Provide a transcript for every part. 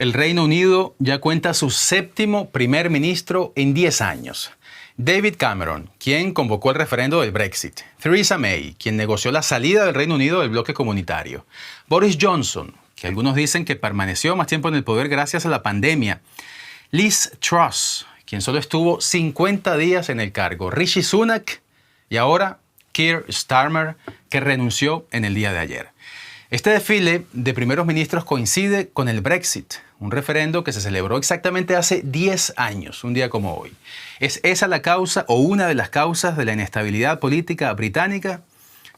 El Reino Unido ya cuenta su séptimo primer ministro en 10 años. David Cameron, quien convocó el referendo del Brexit. Theresa May, quien negoció la salida del Reino Unido del bloque comunitario. Boris Johnson, que algunos dicen que permaneció más tiempo en el poder gracias a la pandemia. Liz Truss, quien solo estuvo 50 días en el cargo. Rishi Sunak y ahora Keir Starmer, que renunció en el día de ayer. Este desfile de primeros ministros coincide con el Brexit, un referendo que se celebró exactamente hace 10 años, un día como hoy. ¿Es esa la causa o una de las causas de la inestabilidad política británica?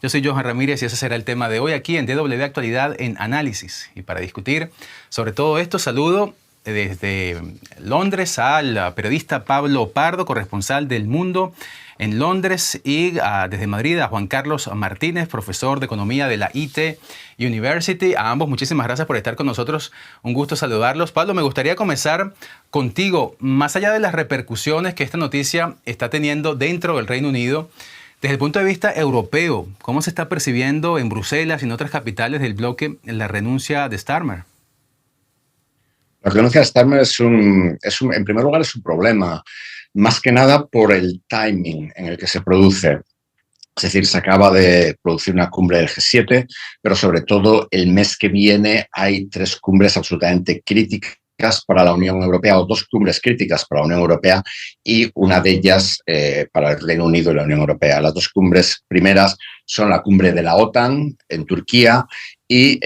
Yo soy Johan Ramírez y ese será el tema de hoy aquí en DW Actualidad en Análisis. Y para discutir sobre todo esto, saludo desde Londres al periodista Pablo Pardo, corresponsal del Mundo en Londres, y desde Madrid a Juan Carlos Martínez, profesor de Economía de la IT University. A ambos muchísimas gracias por estar con nosotros. Un gusto saludarlos. Pablo, me gustaría comenzar contigo. Más allá de las repercusiones que esta noticia está teniendo dentro del Reino Unido, desde el punto de vista europeo, ¿cómo se está percibiendo en Bruselas y en otras capitales del bloque la renuncia de Starmer? La renuncia de Starmer en primer lugar, es un problema, más que nada por el timing en el que se produce. Es decir, se acaba de producir una cumbre del G7, pero sobre todo el mes que viene hay 3 cumbres absolutamente críticas para la Unión Europea, o 2 cumbres críticas para la Unión Europea y una de ellas para el Reino Unido y la Unión Europea. Las 2 cumbres primeras son la cumbre de la OTAN en Turquía y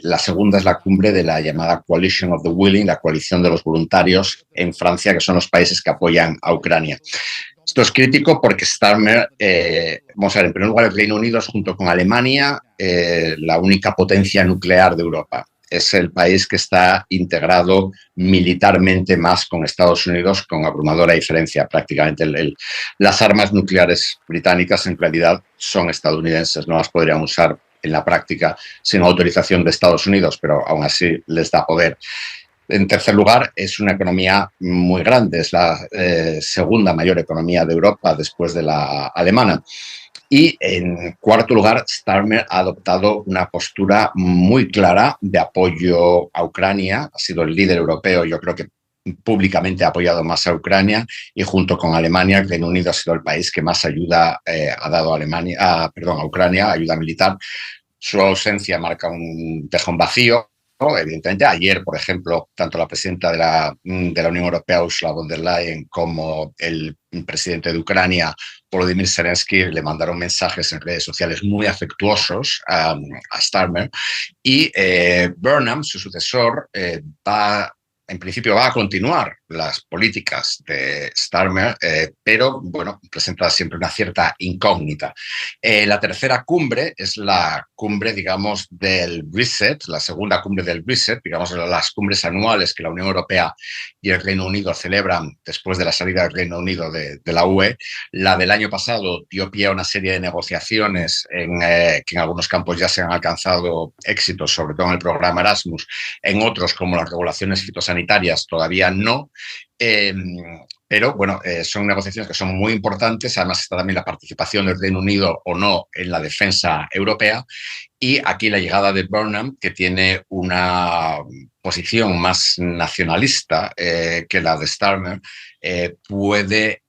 la segunda es la cumbre de la llamada Coalition of the Willing, la coalición de los voluntarios en Francia, que son los países que apoyan a Ucrania. Esto es crítico porque Starmer, vamos a ver, en primer lugar, el Reino Unido es, junto con Alemania, la única potencia nuclear de Europa. Es el país que está integrado militarmente más con Estados Unidos, con abrumadora diferencia. Prácticamente las armas nucleares británicas en realidad son estadounidenses, no las podrían usar en la práctica sin autorización de Estados Unidos, pero aún así les da poder. En tercer lugar, es una economía muy grande, es la segunda mayor economía de Europa después de la alemana. Y en cuarto lugar, Starmer ha adoptado una postura muy clara de apoyo a Ucrania, ha sido el líder europeo, yo creo que públicamente ha apoyado más a Ucrania, y junto con Alemania, el Reino Unido ha sido el país que más ayuda ha dado a Ucrania, ayuda militar. Su ausencia marca un tejón vacío. Evidentemente, ayer, por ejemplo, tanto la presidenta de la Unión Europea, Ursula von der Leyen, como el presidente de Ucrania, Volodymyr Zelensky, le mandaron mensajes en redes sociales muy afectuosos a Starmer. Y Burnham, su sucesor, en principio va a continuar las políticas de Starmer, pero bueno, presenta siempre una cierta incógnita. La tercera cumbre es la cumbre, digamos, del Reset, la segunda cumbre del Reset, digamos, las cumbres anuales que la Unión Europea y el Reino Unido celebran después de la salida del Reino Unido de la UE. La del año pasado dio pie a una serie de negociaciones que en algunos campos ya se han alcanzado éxitos, sobre todo en el programa Erasmus, en otros, como las regulaciones fitosanitarias, todavía no. Pero bueno, son negociaciones que son muy importantes. Además está también la participación del Reino Unido o no en la defensa europea. Y aquí la llegada de Burnham, que tiene una posición más nacionalista que la de Starmer, puede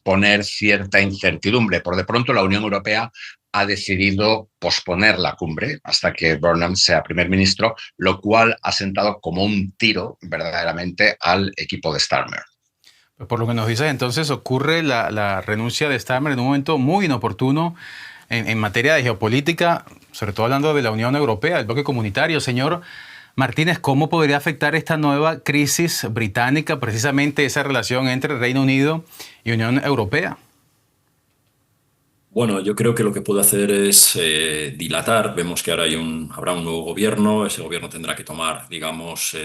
poner cierta incertidumbre. Por de pronto, la Unión Europea ha decidido posponer la cumbre hasta que Burnham sea primer ministro, lo cual ha sentado como un tiro verdaderamente al equipo de Starmer. Por lo que nos dices, entonces ocurre la renuncia de Starmer en un momento muy inoportuno en materia de geopolítica, sobre todo hablando de la Unión Europea, del bloque comunitario. Señor Martínez, ¿cómo podría afectar esta nueva crisis británica precisamente esa relación entre Reino Unido y Unión Europea? Bueno, yo creo que lo que puede hacer es dilatar. Vemos que ahora habrá un nuevo gobierno. Ese gobierno tendrá que tomar, digamos,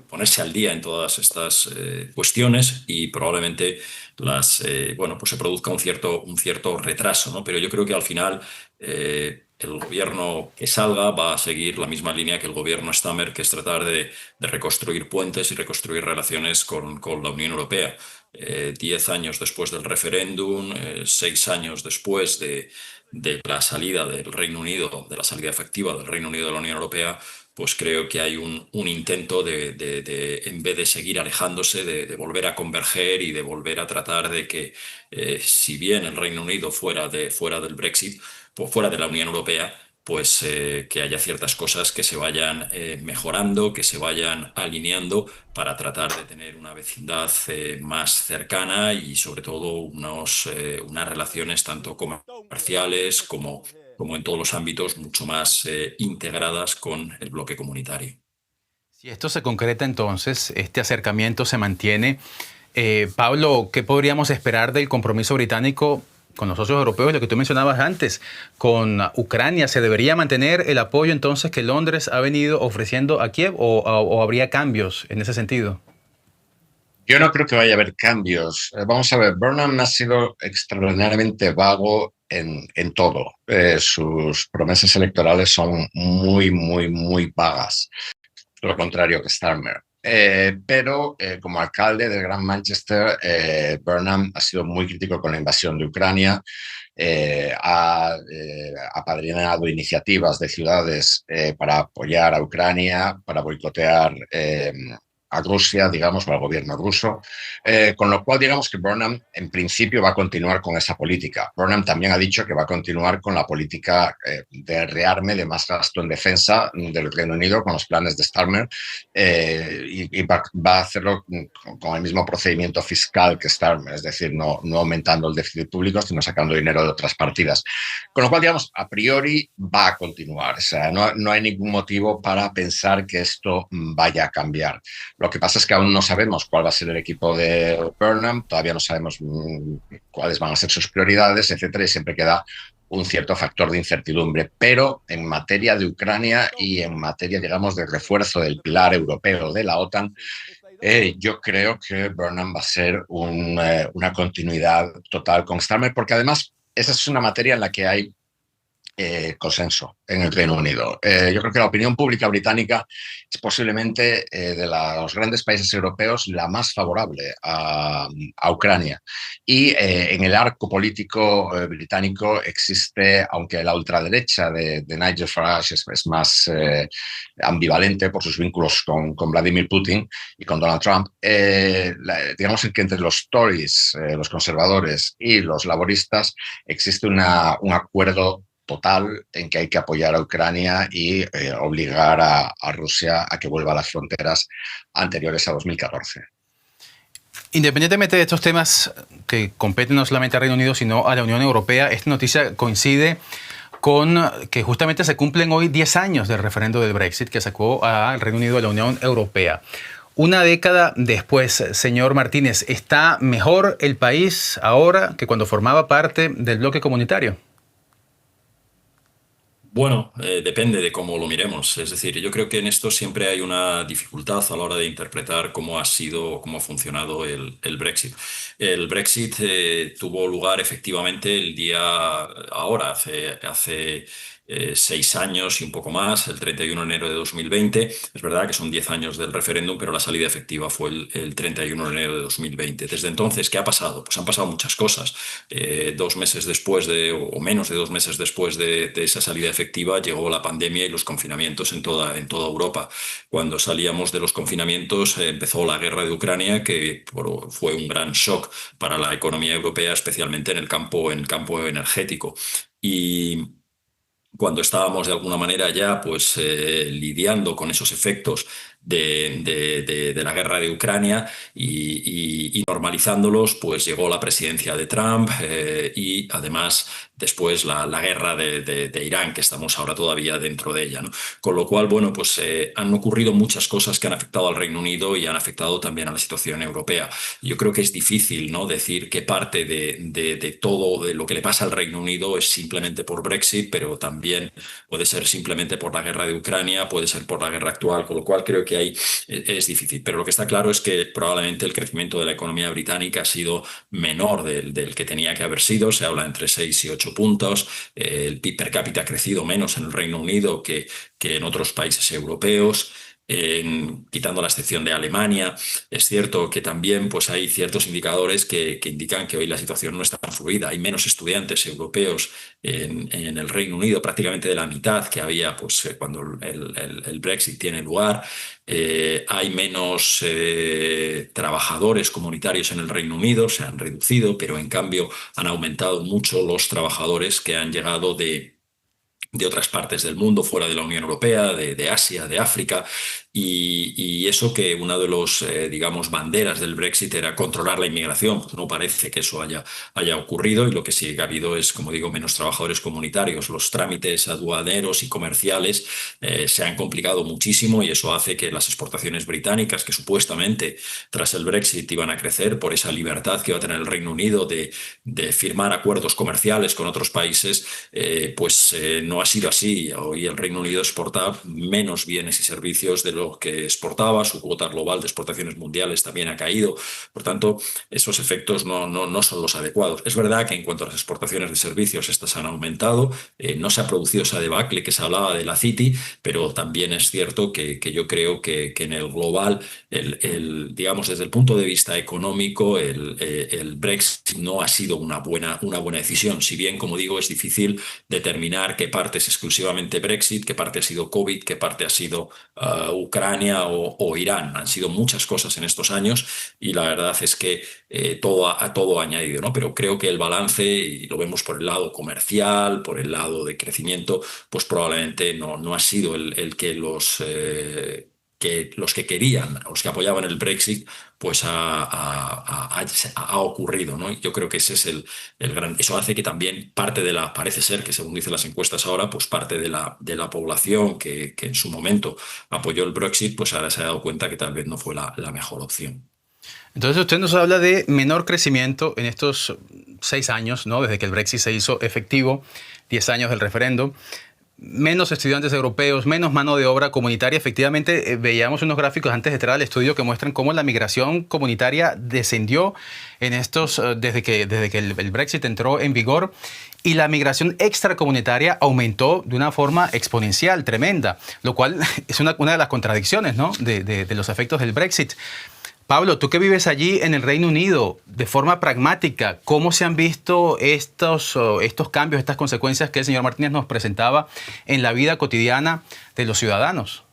ponerse al día en todas estas cuestiones y probablemente pues se produzca un cierto retraso, ¿no? Pero yo creo que al final el gobierno que salga va a seguir la misma línea que el gobierno Starmer, que es tratar de reconstruir puentes y reconstruir relaciones con la Unión Europea. 10 años después del referéndum, 6 años después de de la salida del Reino Unido, de la salida efectiva del Reino Unido de la Unión Europea, pues creo que hay un intento en vez de seguir alejándose, de volver a converger y de volver a tratar de que, si bien el Reino Unido fuera del Brexit, pues fuera de la Unión Europea, pues que haya ciertas cosas que se vayan mejorando, que se vayan alineando para tratar de tener una vecindad más cercana y sobre todo unas relaciones tanto comerciales como en todos los ámbitos mucho más integradas con el bloque comunitario. Si esto se concreta entonces, este acercamiento se mantiene. Pablo, ¿qué podríamos esperar del compromiso británico con los socios europeos, lo que tú mencionabas antes, con Ucrania? ¿Se debería mantener el apoyo entonces que Londres ha venido ofreciendo a Kiev o habría cambios en ese sentido? Yo no creo que vaya a haber cambios. Vamos a ver, Burnham ha sido extraordinariamente vago en todo. Sus promesas electorales son muy, muy, muy vagas. Lo contrario que Starmer. Pero como alcalde del Gran Manchester, Burnham ha sido muy crítico con la invasión de Ucrania, ha apadrinado iniciativas de ciudades para apoyar a Ucrania, para boicotear a Rusia, digamos, o al gobierno ruso, con lo cual digamos que Burnham en principio va a continuar con esa política. Burnham también ha dicho que va a continuar con la política de rearme, de más gasto en defensa del Reino Unido con los planes de Starmer, y va a hacerlo con el mismo procedimiento fiscal que Starmer, es decir, no aumentando el déficit público, sino sacando dinero de otras partidas. Con lo cual, digamos, a priori va a continuar. O sea, no hay ningún motivo para pensar que esto vaya a cambiar. Lo que pasa es que aún no sabemos cuál va a ser el equipo de Burnham, todavía no sabemos cuáles van a ser sus prioridades, etcétera, y siempre queda un cierto factor de incertidumbre. Pero en materia de Ucrania y en materia, digamos, de refuerzo del pilar europeo de la OTAN, yo creo que Burnham va a ser una continuidad total con Starmer, porque además esa es una materia en la que hay consenso en el Reino Unido. Yo creo que la opinión pública británica es posiblemente de los grandes países europeos la más favorable a Ucrania. Y en el arco político británico existe, aunque la ultraderecha de Nigel Farage es más ambivalente por sus vínculos con Vladimir Putin y con Donald Trump, digamos que entre los Tories, los conservadores y los laboristas existe un acuerdo total en que hay que apoyar a Ucrania y obligar a Rusia a que vuelva a las fronteras anteriores a 2014. Independientemente de estos temas que competen no solamente al Reino Unido, sino a la Unión Europea, esta noticia coincide con que justamente se cumplen hoy 10 años del referendo del Brexit que sacó al Reino Unido de la Unión Europea. Una década después, señor Martínez, ¿está mejor el país ahora que cuando formaba parte del bloque comunitario? Bueno, depende de cómo lo miremos. Es decir, yo creo que en esto siempre hay una dificultad a la hora de interpretar cómo ha sido, cómo ha funcionado el Brexit. El Brexit tuvo lugar efectivamente el día ahora, hace 6 años y un poco más, el 31 de enero de 2020. Es verdad que son 10 años del referéndum, pero la salida efectiva fue el 31 de enero de 2020. Desde entonces, ¿qué ha pasado? Pues han pasado muchas cosas. 2 meses después o menos de 2 meses después de esa salida efectiva, llegó la pandemia y los confinamientos en toda Europa. Cuando salíamos de los confinamientos, empezó la guerra de Ucrania, que fue un gran shock para la economía europea, especialmente en el campo energético. Y cuando estábamos de alguna manera ya pues lidiando con esos efectos de la guerra de Ucrania y normalizándolos, pues llegó la presidencia de Trump y además después la guerra de Irán, que estamos ahora todavía dentro de ella, ¿no? Con lo cual, bueno, pues han ocurrido muchas cosas que han afectado al Reino Unido y han afectado también a la situación europea. Yo creo que es difícil, ¿no?, decir que parte de todo de lo que le pasa al Reino Unido es simplemente por Brexit, pero también puede ser simplemente por la guerra de Ucrania, puede ser por la guerra actual, con lo cual creo que ahí es difícil. Pero lo que está claro es que probablemente el crecimiento de la economía británica ha sido menor del que tenía que haber sido. Se habla entre 6 y 8 puntos. El PIB per cápita ha crecido menos en el Reino Unido que en otros países europeos. quitando la excepción de Alemania. Es cierto que también pues, hay ciertos indicadores que indican que hoy la situación no está tan fluida. Hay menos estudiantes europeos en el Reino Unido, prácticamente de la mitad que había pues, cuando el Brexit tiene lugar. Hay menos trabajadores comunitarios en el Reino Unido, se han reducido, pero en cambio han aumentado mucho los trabajadores que han llegado de otras partes del mundo, fuera de la Unión Europea, de Asia, de África, y eso que una de los, digamos, banderas del Brexit era controlar la inmigración, pues no parece que eso haya ocurrido, y lo que sí que ha habido es, como digo, menos trabajadores comunitarios. Los trámites aduaneros y comerciales se han complicado muchísimo, y eso hace que las exportaciones británicas, que supuestamente tras el Brexit iban a crecer por esa libertad que va a tener el Reino Unido de firmar acuerdos comerciales con otros países, no ha sido así. Hoy el Reino Unido exporta menos bienes y servicios de lo que exportaba, su cuota global de exportaciones mundiales también ha caído. Por tanto, esos efectos no son los adecuados. Es verdad que en cuanto a las exportaciones de servicios, estas han aumentado, no se ha producido esa debacle que se hablaba de la City, pero también es cierto que yo creo que en el global, digamos, desde el punto de vista económico, el Brexit no ha sido una buena decisión. Si bien, como digo, es difícil determinar qué parte es exclusivamente Brexit, qué parte ha sido COVID, qué parte ha sido Ucrania o Irán. Han sido muchas cosas en estos años, y la verdad es que todo ha añadido, ¿no? Pero creo que el balance, y lo vemos por el lado comercial, por el lado de crecimiento, pues probablemente no ha sido el que los que querían, los que apoyaban el Brexit, pues ha ocurrido, ¿no? Y yo creo que ese es el gran... Eso hace que también parece ser que, según dicen las encuestas ahora, pues parte de la población que en su momento apoyó el Brexit, pues ahora se ha dado cuenta que tal vez no fue la mejor opción. Entonces usted nos habla de menor crecimiento en estos 6 años, ¿no? Desde que el Brexit se hizo efectivo, 10 años del referendo. Menos estudiantes europeos, menos mano de obra comunitaria. Efectivamente, veíamos unos gráficos antes de entrar al estudio que muestran cómo la migración comunitaria descendió en estos, desde que el Brexit entró en vigor, y la migración extracomunitaria aumentó de una forma exponencial, tremenda, lo cual es una de las contradicciones, ¿no? de los efectos del Brexit. Pablo, tú que vives allí en el Reino Unido, de forma pragmática, ¿cómo se han visto estos cambios, estas consecuencias que el señor Martínez nos presentaba en la vida cotidiana de los ciudadanos?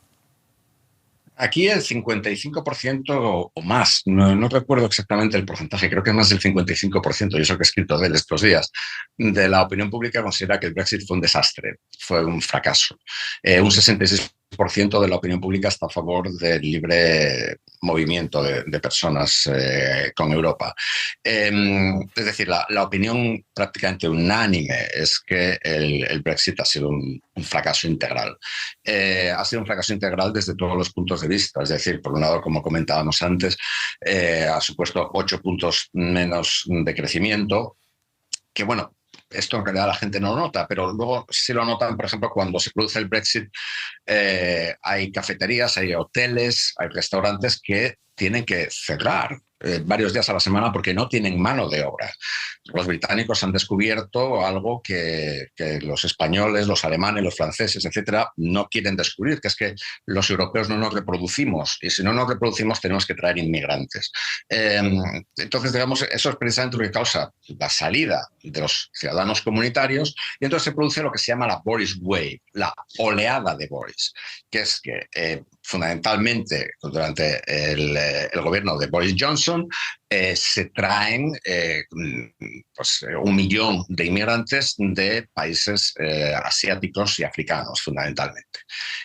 Aquí el 55% o más, no recuerdo exactamente el porcentaje, creo que es más del 55%, y eso que he escrito de él estos días, de la opinión pública considera que el Brexit fue un desastre, fue un fracaso. Un 66% de la opinión pública está a favor del libre movimiento de personas con Europa. Es decir, la opinión prácticamente unánime es que el Brexit ha sido un fracaso integral. Ha sido un fracaso integral desde todos los puntos de vista. Es decir, por un lado, como comentábamos antes, ha supuesto 8 puntos menos de crecimiento, que bueno, esto en realidad la gente no lo nota, pero luego sí lo notan, por ejemplo, cuando se produce el Brexit, hay cafeterías, hay hoteles, hay restaurantes que tienen que cerrar varios días a la semana porque no tienen mano de obra. Los británicos han descubierto algo que los españoles, los alemanes, los franceses, etcétera, no quieren descubrir, que es que los europeos no nos reproducimos, y si no nos reproducimos tenemos que traer inmigrantes. Entonces, digamos, eso es precisamente lo que causa la salida de los ciudadanos comunitarios, y entonces se produce lo que se llama la Boris Wave, la oleada de Boris, que es que fundamentalmente durante el gobierno de Boris Johnson se traen 1 millón de inmigrantes de países asiáticos y africanos, fundamentalmente.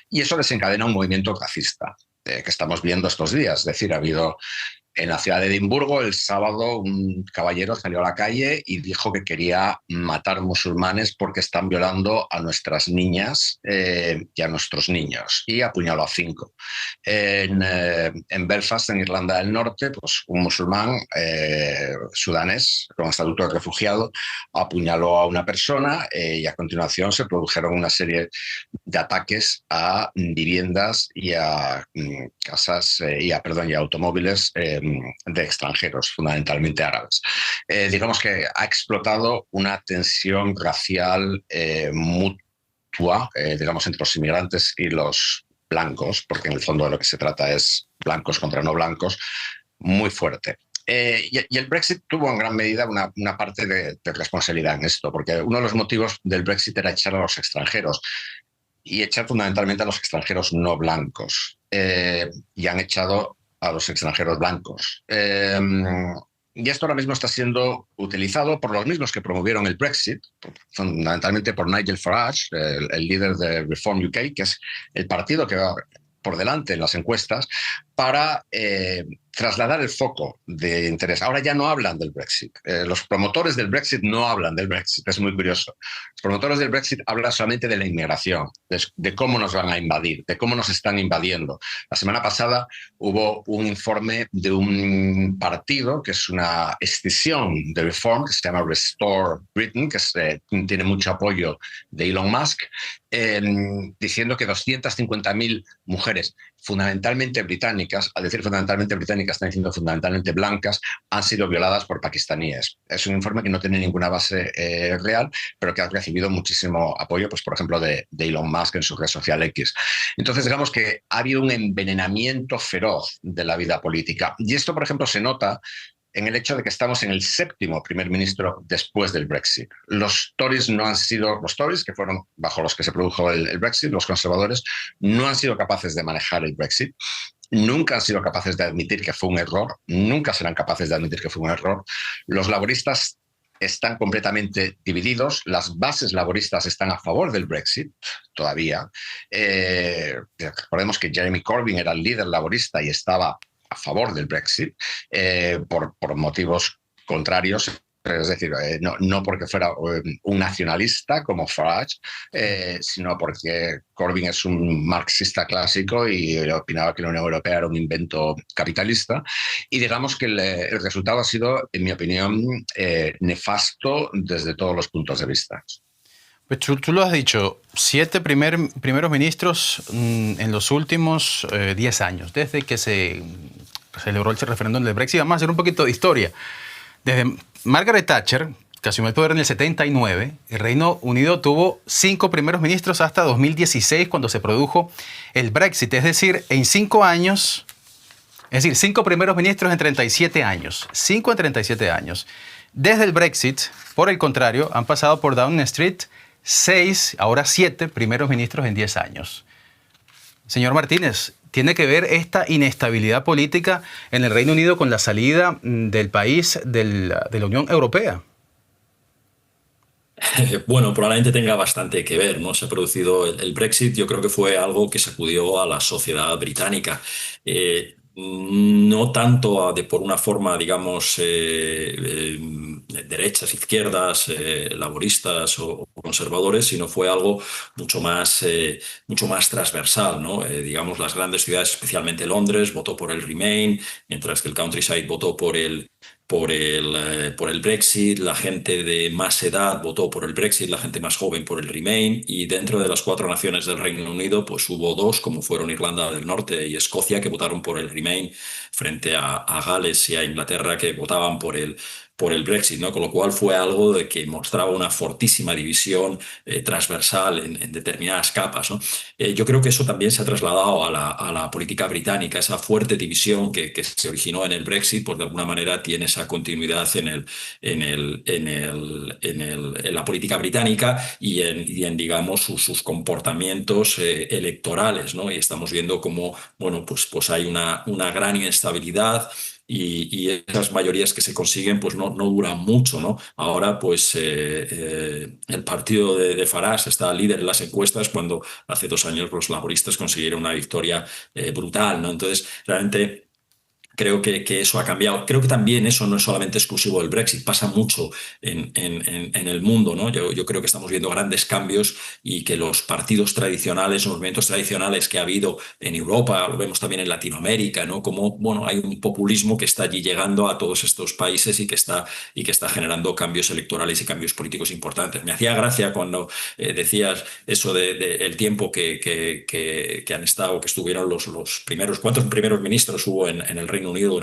Y eso desencadena un movimiento racista que estamos viendo estos días. Es decir, ha habido en la ciudad de Edimburgo el sábado un caballero salió a la calle y dijo que quería matar musulmanes porque están violando a nuestras niñas y a nuestros niños, y apuñaló a 5. En Belfast, en Irlanda del Norte, pues un musulmán sudanés con estatuto de refugiado apuñaló a una persona y a continuación se produjeron una serie de ataques a viviendas y a casas y a automóviles de extranjeros, fundamentalmente árabes. Digamos que ha explotado una tensión racial mutua, digamos, entre los inmigrantes y los blancos, porque en el fondo de lo que se trata es blancos contra no blancos, muy fuerte. Y el Brexit tuvo en gran medida una parte de responsabilidad en esto, porque uno de los motivos del Brexit era echar a los extranjeros y echar fundamentalmente a los extranjeros no blancos. Y han echado a los extranjeros blancos. Y esto ahora mismo está siendo utilizado por los mismos que promovieron el Brexit, fundamentalmente por Nigel Farage, el líder de Reform UK, que es el partido que va por delante en las encuestas, para trasladar el foco de interés. Ahora ya no hablan del Brexit. Los promotores del Brexit no hablan del Brexit. Es muy curioso. Los promotores del Brexit hablan solamente de la inmigración, de cómo nos van a invadir, de cómo nos están invadiendo. La semana pasada hubo un informe de un partido que es una escisión de Reform, que se llama Restore Britain, que tiene mucho apoyo de Elon Musk, diciendo que 250.000 mujeres, fundamentalmente británicas, al decir fundamentalmente británicas, están diciendo fundamentalmente blancas, han sido violadas por pakistaníes. Es un informe que no tiene ninguna base real, pero que ha recibido muchísimo apoyo, pues, por ejemplo, de Elon Musk en su red social X. Entonces, digamos que ha habido un envenenamiento feroz de la vida política. Y esto, por ejemplo, se nota en el hecho de que estamos en el 7º primer ministro después del Brexit. Los Tories no han sido, los Tories, que fueron bajo los que se produjo el Brexit, los conservadores, no han sido capaces de manejar el Brexit. Nunca han sido capaces de admitir que fue un error, nunca serán capaces de admitir que fue un error. Los laboristas están completamente divididos, las bases laboristas están a favor del Brexit todavía. Recordemos que Jeremy Corbyn era el líder laborista y estaba a favor del Brexit por motivos contrarios. Es decir, no porque fuera un nacionalista como Farage, sino porque Corbyn es un marxista clásico y opinaba que la Unión Europea era un invento capitalista. Y digamos que el resultado ha sido, en mi opinión, nefasto desde todos los puntos de vista. Pues tú lo has dicho, 7 primeros ministros en los últimos 10 años, desde que se celebró el referéndum del Brexit. Vamos a hacer un poquito de historia. Desde Margaret Thatcher, que asumió el poder en el 79, el Reino Unido tuvo 5 primeros ministros hasta 2016, cuando se produjo el Brexit. Es decir, en 5 años, es decir, 5 primeros ministros en 37 años. 5 en 37 años. Desde el Brexit, por el contrario, han pasado por Downing Street 6, ahora 7 primeros ministros en 10 años. Señor Martínez, ¿tiene que ver esta inestabilidad política en el Reino Unido con la salida del país de la Unión Europea? Bueno, probablemente tenga bastante que ver, ¿no? Se ha producido el Brexit, yo creo que fue algo que sacudió a la sociedad británica. No tanto por una forma, digamos, derechas, izquierdas, laboristas o conservadores, sino fue algo mucho más transversal, ¿no? Digamos, las grandes ciudades, especialmente Londres, votó por el Remain, mientras que el countryside votó por el Brexit, la gente de más edad votó por el Brexit, la gente más joven por el Remain, y dentro de las 4 naciones del Reino Unido, pues hubo 2, como fueron Irlanda del Norte y Escocia, que votaron por el Remain, frente a Gales y a Inglaterra, que votaban por el Brexit, ¿no? Con lo cual fue algo de que mostraba una fortísima división transversal en determinadas capas, ¿no? Yo creo que eso también se ha trasladado a la política británica, esa fuerte división que se originó en el Brexit, pues de alguna manera tiene esa continuidad en la política británica y en digamos, sus comportamientos electorales, ¿no? Y estamos viendo cómo, bueno, pues hay una gran inestabilidad. Y esas mayorías que se consiguen pues no duran mucho, ¿no? Ahora pues el partido de Farage está líder en las encuestas cuando hace 2 años los laboristas consiguieron una victoria brutal, ¿no? Entonces realmente creo que eso ha cambiado. Creo que también eso no es solamente exclusivo del Brexit, pasa mucho en el mundo, ¿no? Yo creo que estamos viendo grandes cambios y que los partidos tradicionales, los movimientos tradicionales que ha habido en Europa, lo vemos también en Latinoamérica, ¿no? Como, bueno, hay un populismo que está allí llegando a todos estos países y que está generando cambios electorales y cambios políticos importantes. Me hacía gracia cuando decías eso el tiempo que han estado, que estuvieron los primeros, ¿cuántos primeros ministros hubo en el Reino Reino Unido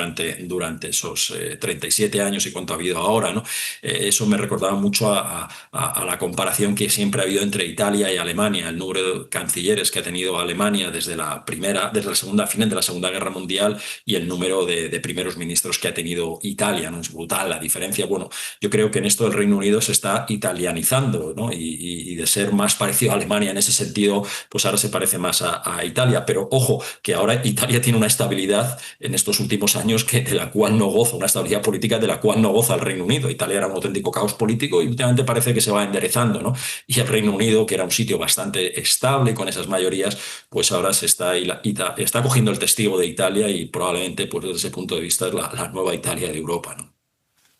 durante esos 37 años y cuánto ha habido ahora, ¿no? Eso me recordaba mucho a la comparación que siempre ha habido entre Italia y Alemania, el número de cancilleres que ha tenido Alemania desde la final de la Segunda Guerra Mundial y el número de primeros ministros que ha tenido Italia, ¿no? Es brutal la diferencia. Bueno, yo creo que en esto el Reino Unido se está italianizando, ¿no? Y de ser más parecido a Alemania en ese sentido, pues ahora se parece más a Italia. Pero ojo, que ahora Italia tiene una estabilidad en estos últimos años de la cual no goza, una estabilidad política de la cual no goza el Reino Unido. Italia era un auténtico caos político y últimamente parece que se va enderezando, ¿no? Y el Reino Unido, que era un sitio bastante estable con esas mayorías, pues ahora está cogiendo el testigo de Italia y probablemente, pues desde ese punto de vista, es la nueva Italia de Europa, ¿no?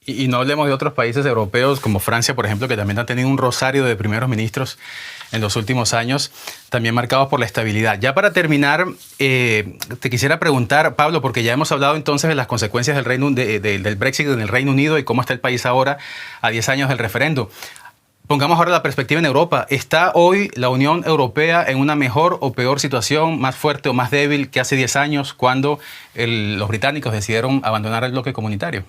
Y no hablemos de otros países europeos como Francia, por ejemplo, que también han tenido un rosario de primeros ministros en los últimos años, también marcados por la estabilidad. Ya para terminar, te quisiera preguntar, Pablo, porque ya hemos hablado entonces de las consecuencias del Brexit en el Reino Unido y cómo está el país ahora a 10 años del referendo. Pongamos ahora la perspectiva en Europa. ¿Está hoy la Unión Europea en una mejor o peor situación, más fuerte o más débil que hace 10 años cuando los británicos decidieron abandonar el bloque comunitario?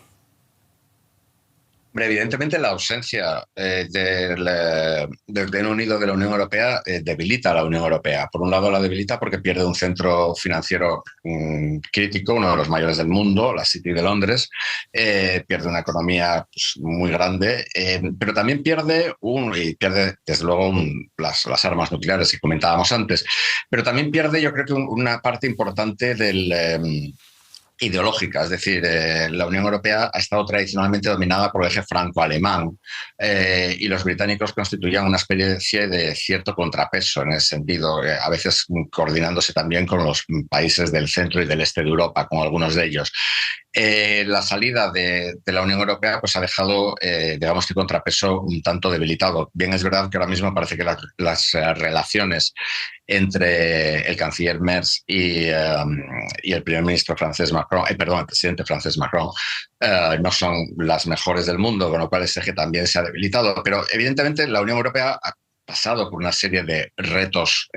Hombre, evidentemente la ausencia del Reino Unido de la Unión Europea debilita a la Unión Europea. Por un lado la debilita porque pierde un centro financiero crítico, uno de los mayores del mundo, la City de Londres, pierde una economía pues, muy grande, pero también pierde desde luego las armas nucleares que comentábamos antes, pero también pierde yo creo que una parte importante ideológica, es decir, la Unión Europea ha estado tradicionalmente dominada por el eje franco-alemán y los británicos constituían una especie de cierto contrapeso en ese sentido, a veces coordinándose también con los países del centro y del este de Europa, con algunos de ellos. La salida de la Unión Europea pues, ha dejado, digamos, este contrapeso un tanto debilitado. Bien es verdad que ahora mismo parece que las relaciones entre el canciller Merz y el primer ministro francés Macron, el presidente francés Macron, no son las mejores del mundo, con lo cual ese eje también se ha debilitado. Pero evidentemente la Unión Europea ha pasado por una serie de retos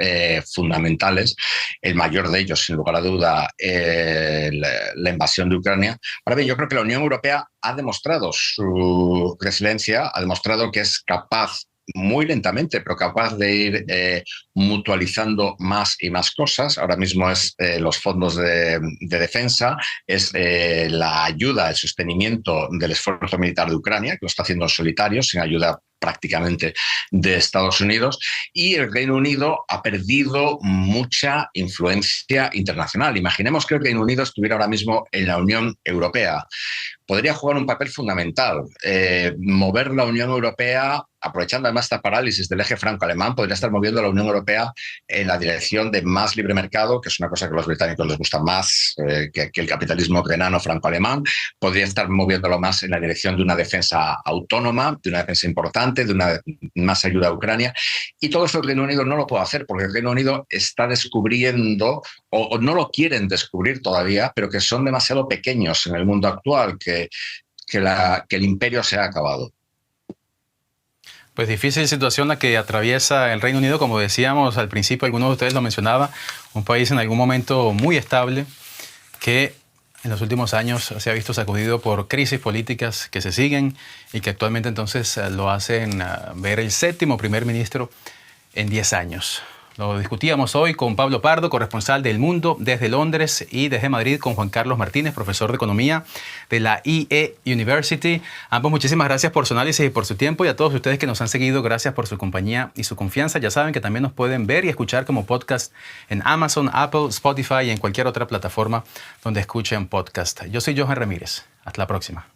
fundamentales, el mayor de ellos, sin lugar a duda, la invasión de Ucrania. Ahora bien, yo creo que la Unión Europea ha demostrado su resiliencia, ha demostrado que es capaz, muy lentamente, pero capaz de ir mutualizando más y más cosas. Ahora mismo es los fondos de defensa, es la ayuda, el sostenimiento del esfuerzo militar de Ucrania, que lo está haciendo en solitario, sin ayuda prácticamente de Estados Unidos, y el Reino Unido ha perdido mucha influencia internacional. Imaginemos que el Reino Unido estuviera ahora mismo en la Unión Europea. Podría jugar un papel fundamental. Mover la Unión Europea, aprovechando además esta parálisis del eje franco-alemán, podría estar moviendo a la Unión Europea en la dirección de más libre mercado, que es una cosa que a los británicos les gusta más que el capitalismo renano franco-alemán. Podría estar moviéndolo más en la dirección de una defensa autónoma, de una defensa importante, de una más ayuda a Ucrania. Y todo eso el Reino Unido no lo puede hacer porque el Reino Unido está descubriendo, o no lo quieren descubrir todavía, pero que son demasiado pequeños en el mundo actual, que el imperio se ha acabado. Pues difícil situación la que atraviesa el Reino Unido, como decíamos al principio, algunos de ustedes lo mencionaban, un país en algún momento muy estable que en los últimos años se ha visto sacudido por crisis políticas que se siguen y que actualmente entonces lo hacen ver el séptimo primer ministro en 10 años. Lo discutíamos hoy con Pablo Pardo, corresponsal del Mundo desde Londres, y desde Madrid con Juan Carlos Martínez, profesor de Economía de la IE University. Ambos, muchísimas gracias por su análisis y por su tiempo, y a todos ustedes que nos han seguido, gracias por su compañía y su confianza. Ya saben que también nos pueden ver y escuchar como podcast en Amazon, Apple, Spotify y en cualquier otra plataforma donde escuchen podcast. Yo soy Johan Ramírez. Hasta la próxima.